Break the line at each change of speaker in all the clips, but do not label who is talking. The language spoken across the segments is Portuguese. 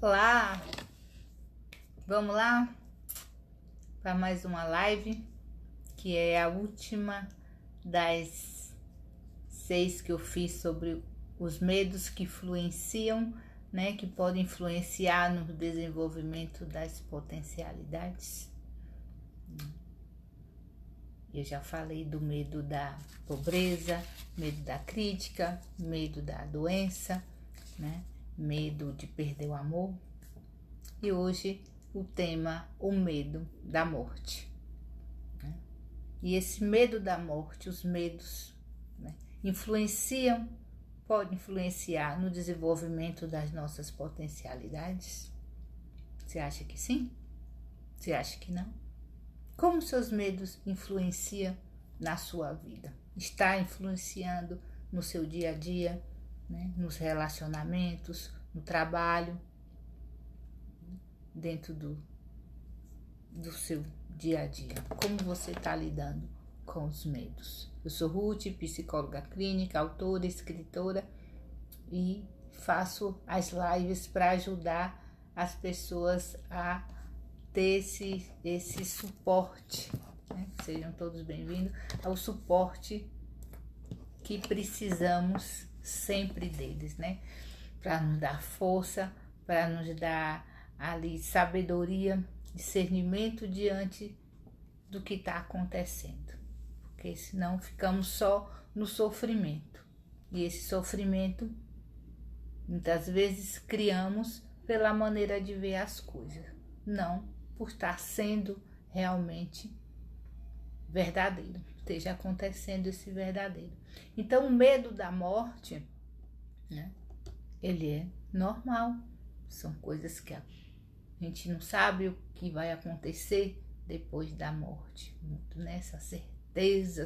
Olá, vamos lá para mais uma live, que é a última das 6 que eu fiz sobre os medos que influenciam, né, que podem influenciar no desenvolvimento das potencialidades. Eu já falei do medo da pobreza, medo da crítica, medo da doença, né? Medo de perder o amor. E hoje o tema, o medo da morte. Né? E esse medo da morte, os medos, né, podem influenciar no desenvolvimento das nossas potencialidades? Você acha que sim? Você acha que não? Como seus medos influenciam na sua vida? Está influenciando no seu dia a dia, né? Nos relacionamentos, no trabalho, dentro do seu dia a dia. Como você está lidando com os medos? Eu sou Ruth, psicóloga clínica, autora, escritora, e faço as lives para ajudar as pessoas a ter esse suporte, né? Sejam todos bem-vindos ao suporte que precisamos sempre deles, né? Para nos dar força, para nos dar ali sabedoria, discernimento diante do que está acontecendo, porque senão ficamos só no sofrimento, e esse sofrimento muitas vezes criamos pela maneira de ver as coisas, não por estar sendo realmente verdadeiro, esteja acontecendo esse verdadeiro. Então o medo da morte, né, ele é normal, são coisas que a gente não sabe o que vai acontecer depois da morte, muito nessa certeza,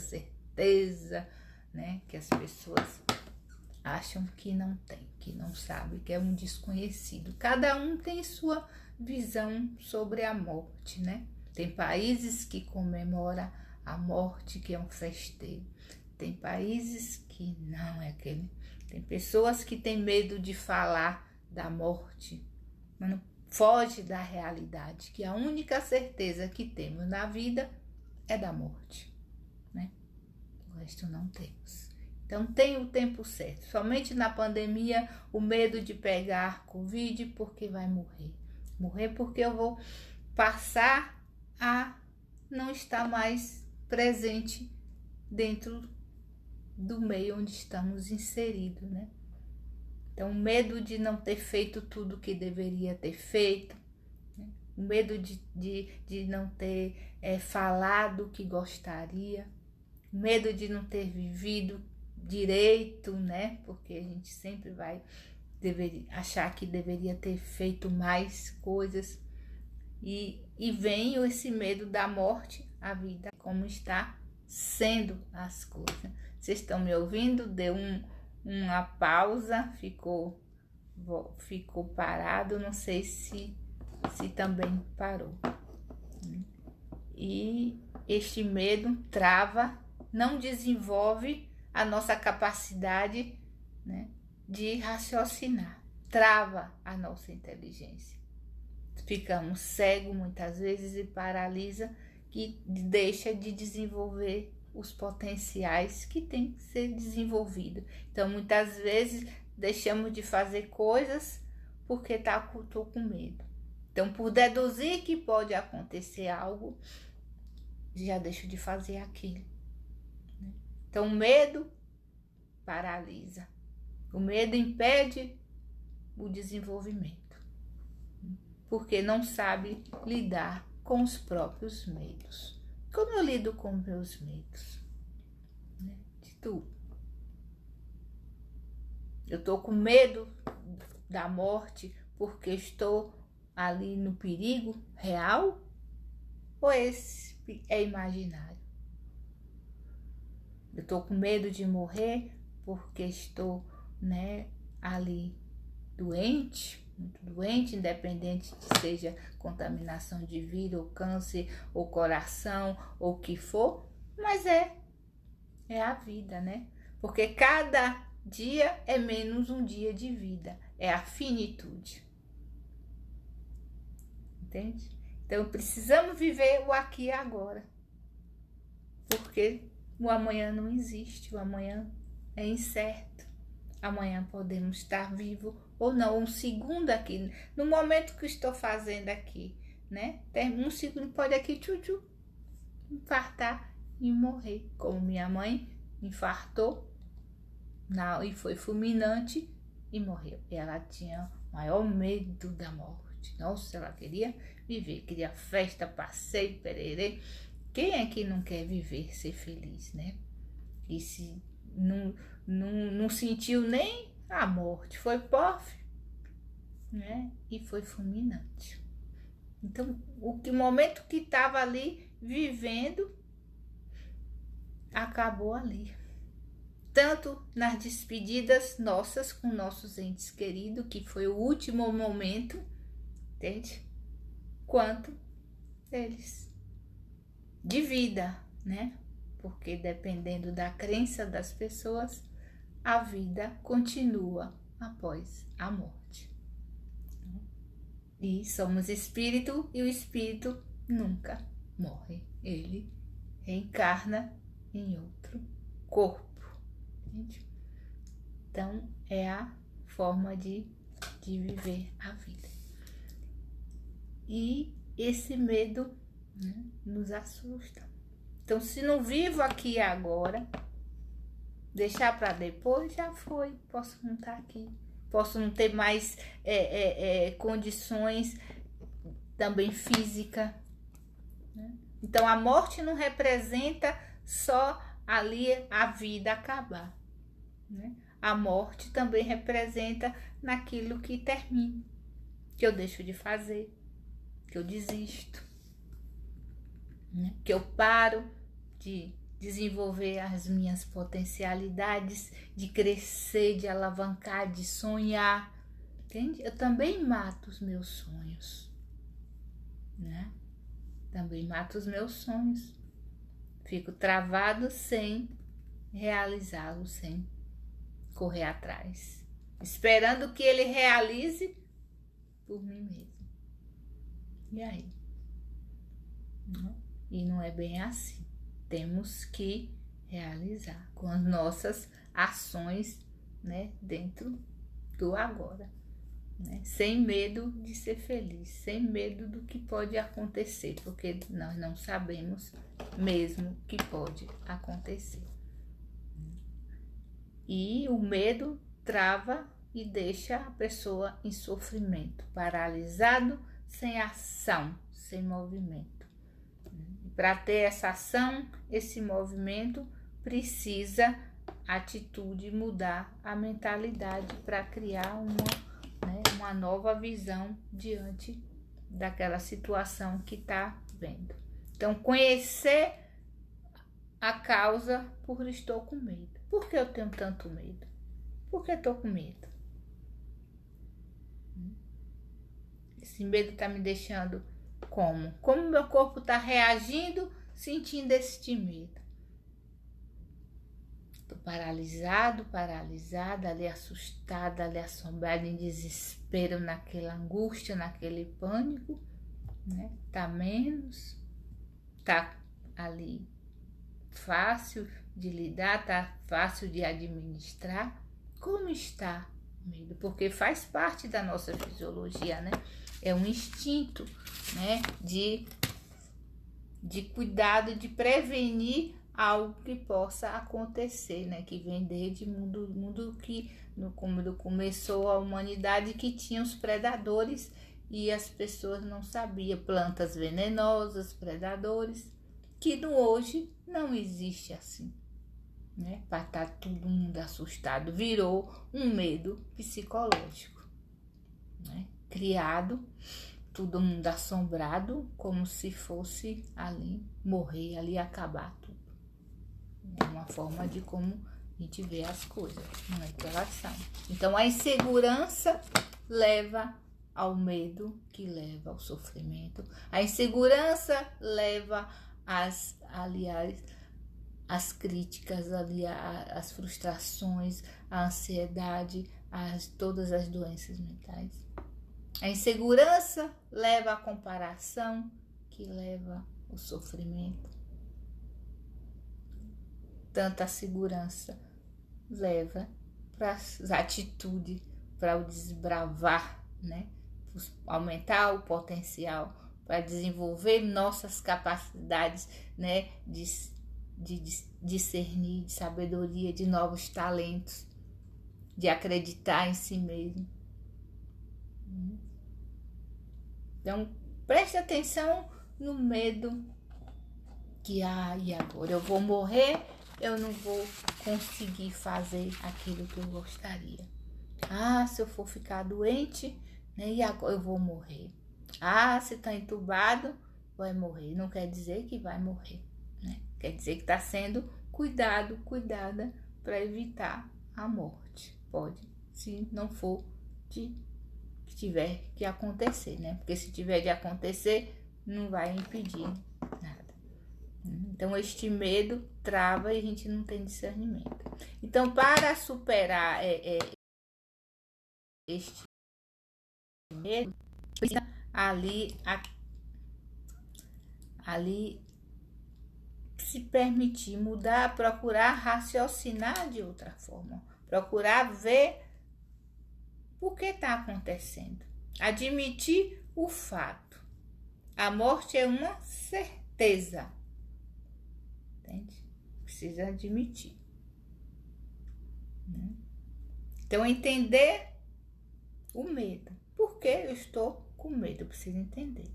né, que as pessoas acham que não tem, que não sabe, que é um desconhecido. Cada um tem sua visão sobre a morte, né? Tem países que comemoram a morte, que é um festeiro. Tem países que não é aquele. Tem pessoas que têm medo de falar da morte, mas não foge da realidade, que a única certeza que temos na vida é da morte, né? O resto não temos. Então tem o tempo certo. Somente na pandemia o medo de pegar Covid porque vai morrer. Morrer porque eu vou passar a não estar mais presente dentro do meio onde estamos inseridos, né? Então, o medo de não ter feito tudo que deveria ter feito, né? O medo de não ter falado o que gostaria, o medo de não ter vivido direito, né? Porque a gente sempre vai achar que deveria ter feito mais coisas. E vem esse medo da morte, a vida, como está sendo as coisas. Vocês estão me ouvindo? Deu uma pausa, ficou parado, não sei se também parou. E este medo trava, não desenvolve a nossa capacidade, né, de raciocinar, trava a nossa inteligência. Ficamos cegos muitas vezes e paralisa, que deixa de desenvolver os potenciais que tem que ser desenvolvido. Então, muitas vezes deixamos de fazer coisas porque tô com medo. Então, por deduzir que pode acontecer algo, já deixo de fazer aquilo. Então, o medo paralisa. O medo impede o desenvolvimento, porque não sabe lidar com os próprios medos. Como eu lido com meus medos? Né? De tudo. Eu estou com medo da morte porque estou ali no perigo real? Ou esse é imaginário? Eu estou com medo de morrer porque estou, né, ali doente, muito doente, independente de seja contaminação de vírus, ou câncer, ou coração, ou o que for, mas é a vida, né? Porque cada dia é menos um dia de vida, é a finitude. entende? Então, precisamos viver o aqui e agora, porque o amanhã não existe, o amanhã é incerto. Amanhã podemos estar vivo ou não, um segundo aqui, no momento que estou fazendo aqui, né? Um segundo pode aqui, infartar e morrer, como minha mãe infartou e foi fulminante e morreu. Ela tinha maior medo da morte. Nossa, ela queria viver, queria festa, passeio, pererê. Quem é que não quer viver, ser feliz, né? E se não sentiu nem a morte, foi pof, né? E foi fulminante. Então, o momento que estava ali vivendo, acabou ali. Tanto nas despedidas nossas com nossos entes queridos, que foi o último momento, entende? Quanto eles de vida, né? Porque dependendo da crença das pessoas, a vida continua após a morte. E somos espírito e o espírito nunca morre. Ele reencarna em outro corpo. Entende? Então, é a forma de viver a vida. E esse medo, né, nos assusta. Então, se não vivo aqui agora, deixar para depois, já foi. Posso não estar aqui. Posso não ter mais condições também física, né? Então, a morte não representa só ali a vida acabar, né? A morte também representa naquilo que termina, que eu deixo de fazer, que eu desisto, né? Que eu paro de desenvolver as minhas potencialidades, de crescer, de alavancar, de sonhar, entende? Eu também mato os meus sonhos, né? Também mato os meus sonhos. Fico travado sem realizá-los, sem correr atrás, esperando que ele realize por mim mesmo. E aí? E não é bem assim. Temos que realizar com as nossas ações, né, dentro do agora, né, sem medo de ser feliz, sem medo do que pode acontecer, porque nós não sabemos mesmo que pode acontecer. E o medo trava e deixa a pessoa em sofrimento, paralisado, sem ação, sem movimento. Para ter essa ação, esse movimento, precisa atitude, mudar a mentalidade para criar uma nova visão diante daquela situação que está vendo. Então, conhecer a causa por estou com medo. Por que eu tenho tanto medo? Por que estou com medo? Esse medo está me deixando como? Como meu corpo está reagindo, sentindo este medo? Estou paralisado, paralisada, ali assustada, ali assombrada, em desespero, naquela angústia, naquele pânico, né? Tá menos, tá ali fácil de lidar, tá fácil de administrar. Como está o medo? Porque faz parte da nossa fisiologia, né? É um instinto, né, de cuidado, de prevenir algo que possa acontecer, né, que vem desde mundo que quando começou a humanidade, que tinha os predadores e as pessoas não sabiam, plantas venenosas, predadores, que hoje não existe assim, né, para estar todo mundo assustado, virou um medo psicológico, né, criado, todo mundo assombrado, como se fosse ali morrer, ali acabar tudo. É uma forma de como a gente vê as coisas, não é que elas são. Então, a insegurança leva ao medo, que leva ao sofrimento. A insegurança leva as críticas, as frustrações, a ansiedade, todas as doenças mentais. A insegurança leva à comparação, que leva ao sofrimento. Tanta segurança leva para as atitudes, para o desbravar, né? Aumentar o potencial, para desenvolver nossas capacidades, né? De discernir, de sabedoria, de novos talentos, de acreditar em si mesmo. Então, preste atenção no medo que, e agora eu vou morrer, eu não vou conseguir fazer aquilo que eu gostaria. Se eu for ficar doente, né, e agora eu vou morrer. Se está entubado, vai morrer. Não quer dizer que vai morrer, né? Quer dizer que está sendo cuidada para evitar a morte. Pode, se não for que tiver que acontecer, né? Porque se tiver de acontecer, não vai impedir nada. Então, este medo trava e a gente não tem discernimento. Então, para superar este medo, ali se permitir mudar, procurar raciocinar de outra forma, procurar ver o que está acontecendo, admitir o fato. A morte é uma certeza, entende? Precisa admitir, né? Então, entender o medo. Por que eu estou com medo? Eu preciso entender.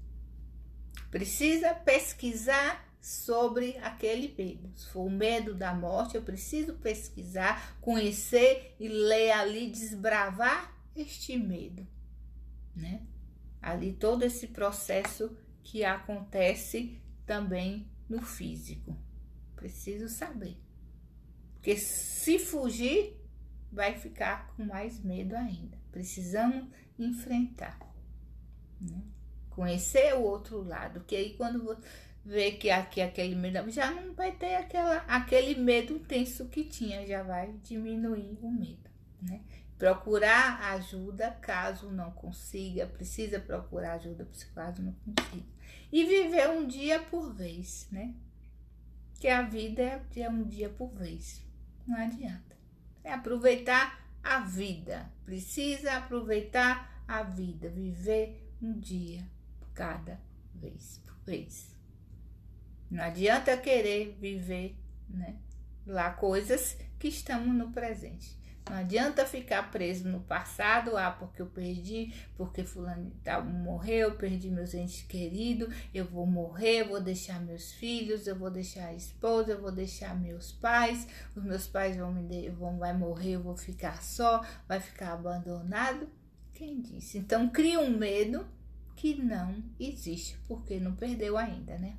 Precisa pesquisar sobre aquele medo. Se for o medo da morte, eu preciso pesquisar, conhecer e ler ali, desbravar este medo, né? Ali todo esse processo que acontece também no físico. Preciso saber. Porque se fugir, vai ficar com mais medo ainda. Precisamos enfrentar, né? Conhecer o outro lado, que aí quando vê que aqui aquele medo, já não vai ter aquele medo intenso que tinha, já vai diminuir o medo, né? Procurar ajuda caso não consiga, precisa procurar ajuda caso não consiga. E viver um dia por vez, né? Que a vida é um dia por vez, não adianta. É aproveitar a vida, precisa aproveitar a vida, viver um dia cada vez por vez. Não adianta querer viver, né, lá coisas que estamos no presente. Não adianta ficar preso no passado, porque eu perdi, porque fulano morreu, eu perdi meus entes queridos, eu vou morrer, eu vou deixar meus filhos, eu vou deixar a esposa, eu vou deixar meus pais, os meus pais vai morrer, eu vou ficar só, vai ficar abandonado. Quem disse? Então cria um medo que não existe, porque não perdeu ainda, né?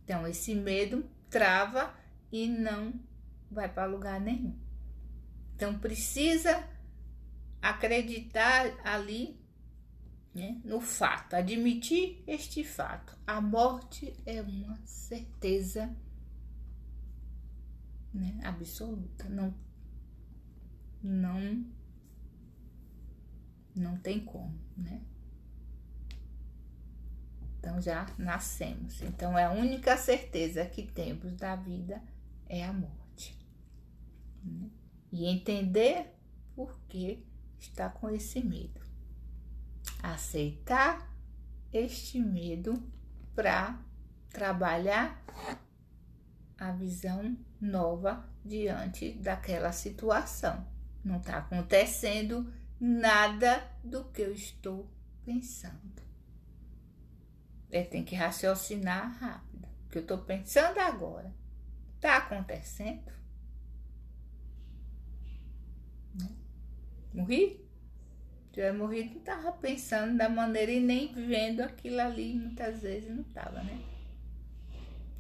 Então esse medo trava e não vai para lugar nenhum. Então, precisa acreditar ali, né, no fato, admitir este fato. A morte é uma certeza, né, absoluta. Não tem como, né? Então, já nascemos. Então, a única certeza que temos da vida é a morte, né? E entender por que está com esse medo. Aceitar este medo para trabalhar a visão nova diante daquela situação. Não está acontecendo nada do que eu estou pensando. Tem que raciocinar rápido. O que eu estou pensando agora está acontecendo? Morri? Se eu morrido, não estava pensando da maneira e nem vendo aquilo ali, muitas vezes não estava, né?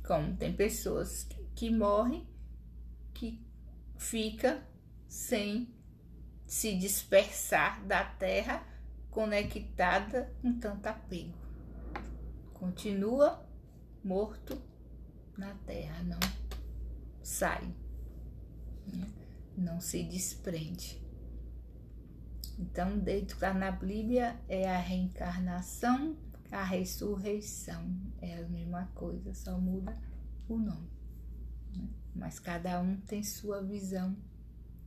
Como tem pessoas que morrem, que fica sem se dispersar da terra, conectada com tanto apego. Continua morto na terra, não sai, né? Não se desprende. Então, dentro na Bíblia é a reencarnação, a ressurreição. É a mesma coisa, só muda o nome. Né? Mas cada um tem sua visão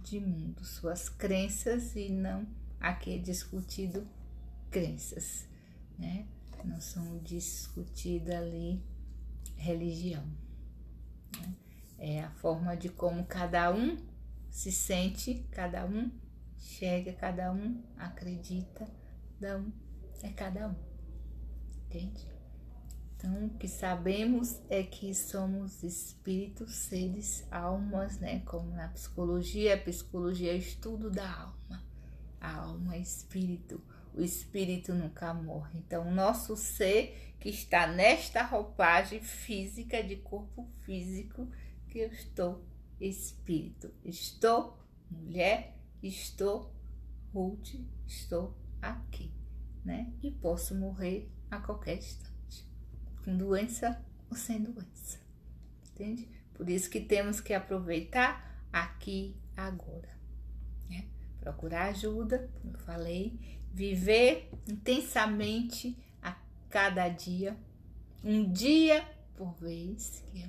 de mundo, suas crenças, e não aqui é discutido crenças, né? Não são discutidas ali religião. Né? É a forma de como cada um se sente, cada um chega, cada um acredita, é cada um, entende? Então, o que sabemos é que somos espíritos, seres, almas, né? Como na psicologia, a psicologia é o estudo da alma. A alma é espírito, o espírito nunca morre. Então, o nosso ser que está nesta roupagem física, de corpo físico, que eu estou espírito. Estou mulher, estou Ruth, estou aqui, né? E posso morrer a qualquer instante. Com doença ou sem doença, entende? Por isso que temos que aproveitar aqui, agora, né? Procurar ajuda, como eu falei, viver intensamente a cada dia, um dia por vez, que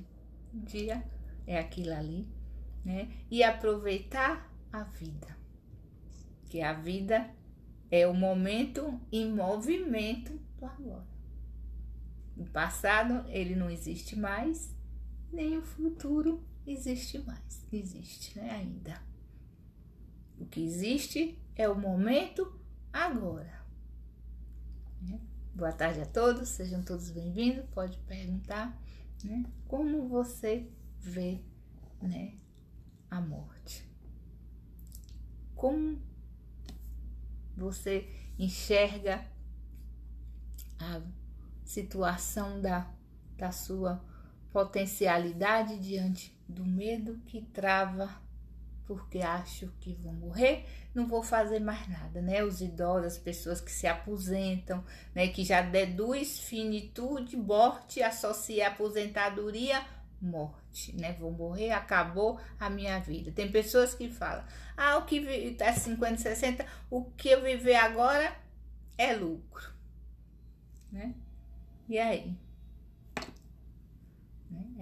um dia é aquilo ali, né? E aproveitar a vida, que a vida é o momento em movimento do agora. O passado, ele não existe mais, nem o futuro existe mais. Existe, né, ainda. O que existe é o momento agora. Né? Boa tarde a todos, sejam todos bem-vindos. Pode perguntar, né, como você vê, né, a morte. Como você enxerga a situação da sua potencialidade diante do medo que trava, porque acho que vou morrer, não vou fazer mais nada, né? Os idosos, as pessoas que se aposentam, né? Que já deduz finitude, morte, associa aposentadoria, morte, né? Vou morrer, acabou a minha vida. Tem pessoas que falam, o que tá 50, 60, o que eu viver agora é lucro, né? E aí?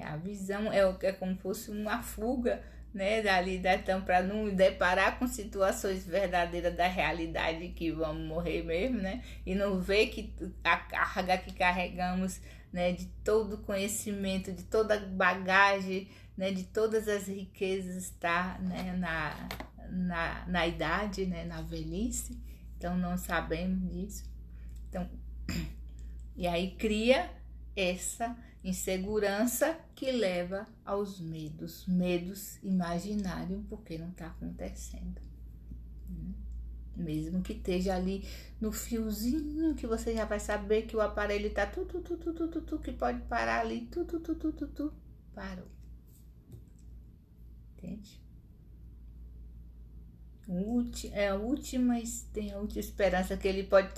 A visão é como se fosse uma fuga, né, dali, então, para não deparar com situações verdadeiras da realidade que vamos morrer mesmo, né? E não ver que a carga que carregamos, né, de todo o conhecimento, de toda a bagagem, né, de todas as riquezas está, né, na idade, né, na velhice. Então, não sabemos disso. Então, e aí cria essa insegurança que leva aos medos imaginários, porque não está acontecendo. Mesmo que esteja ali no fiozinho, que você já vai saber que o aparelho está que pode parar ali, parou. Entende? Tem a última esperança que ele pode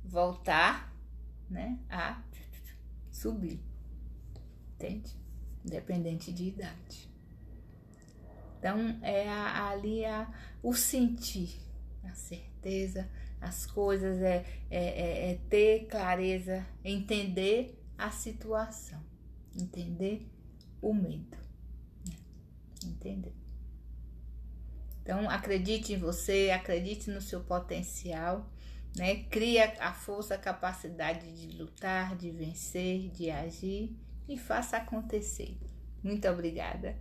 voltar, né, a subir, entende? Independente de idade. Então, o sentir, a certeza, as coisas, é ter clareza, entender a situação, entender o medo, né? Entender. Então, acredite em você, acredite no seu potencial, né? Cria a força, a capacidade de lutar, de vencer, de agir e faça acontecer. Muito obrigada.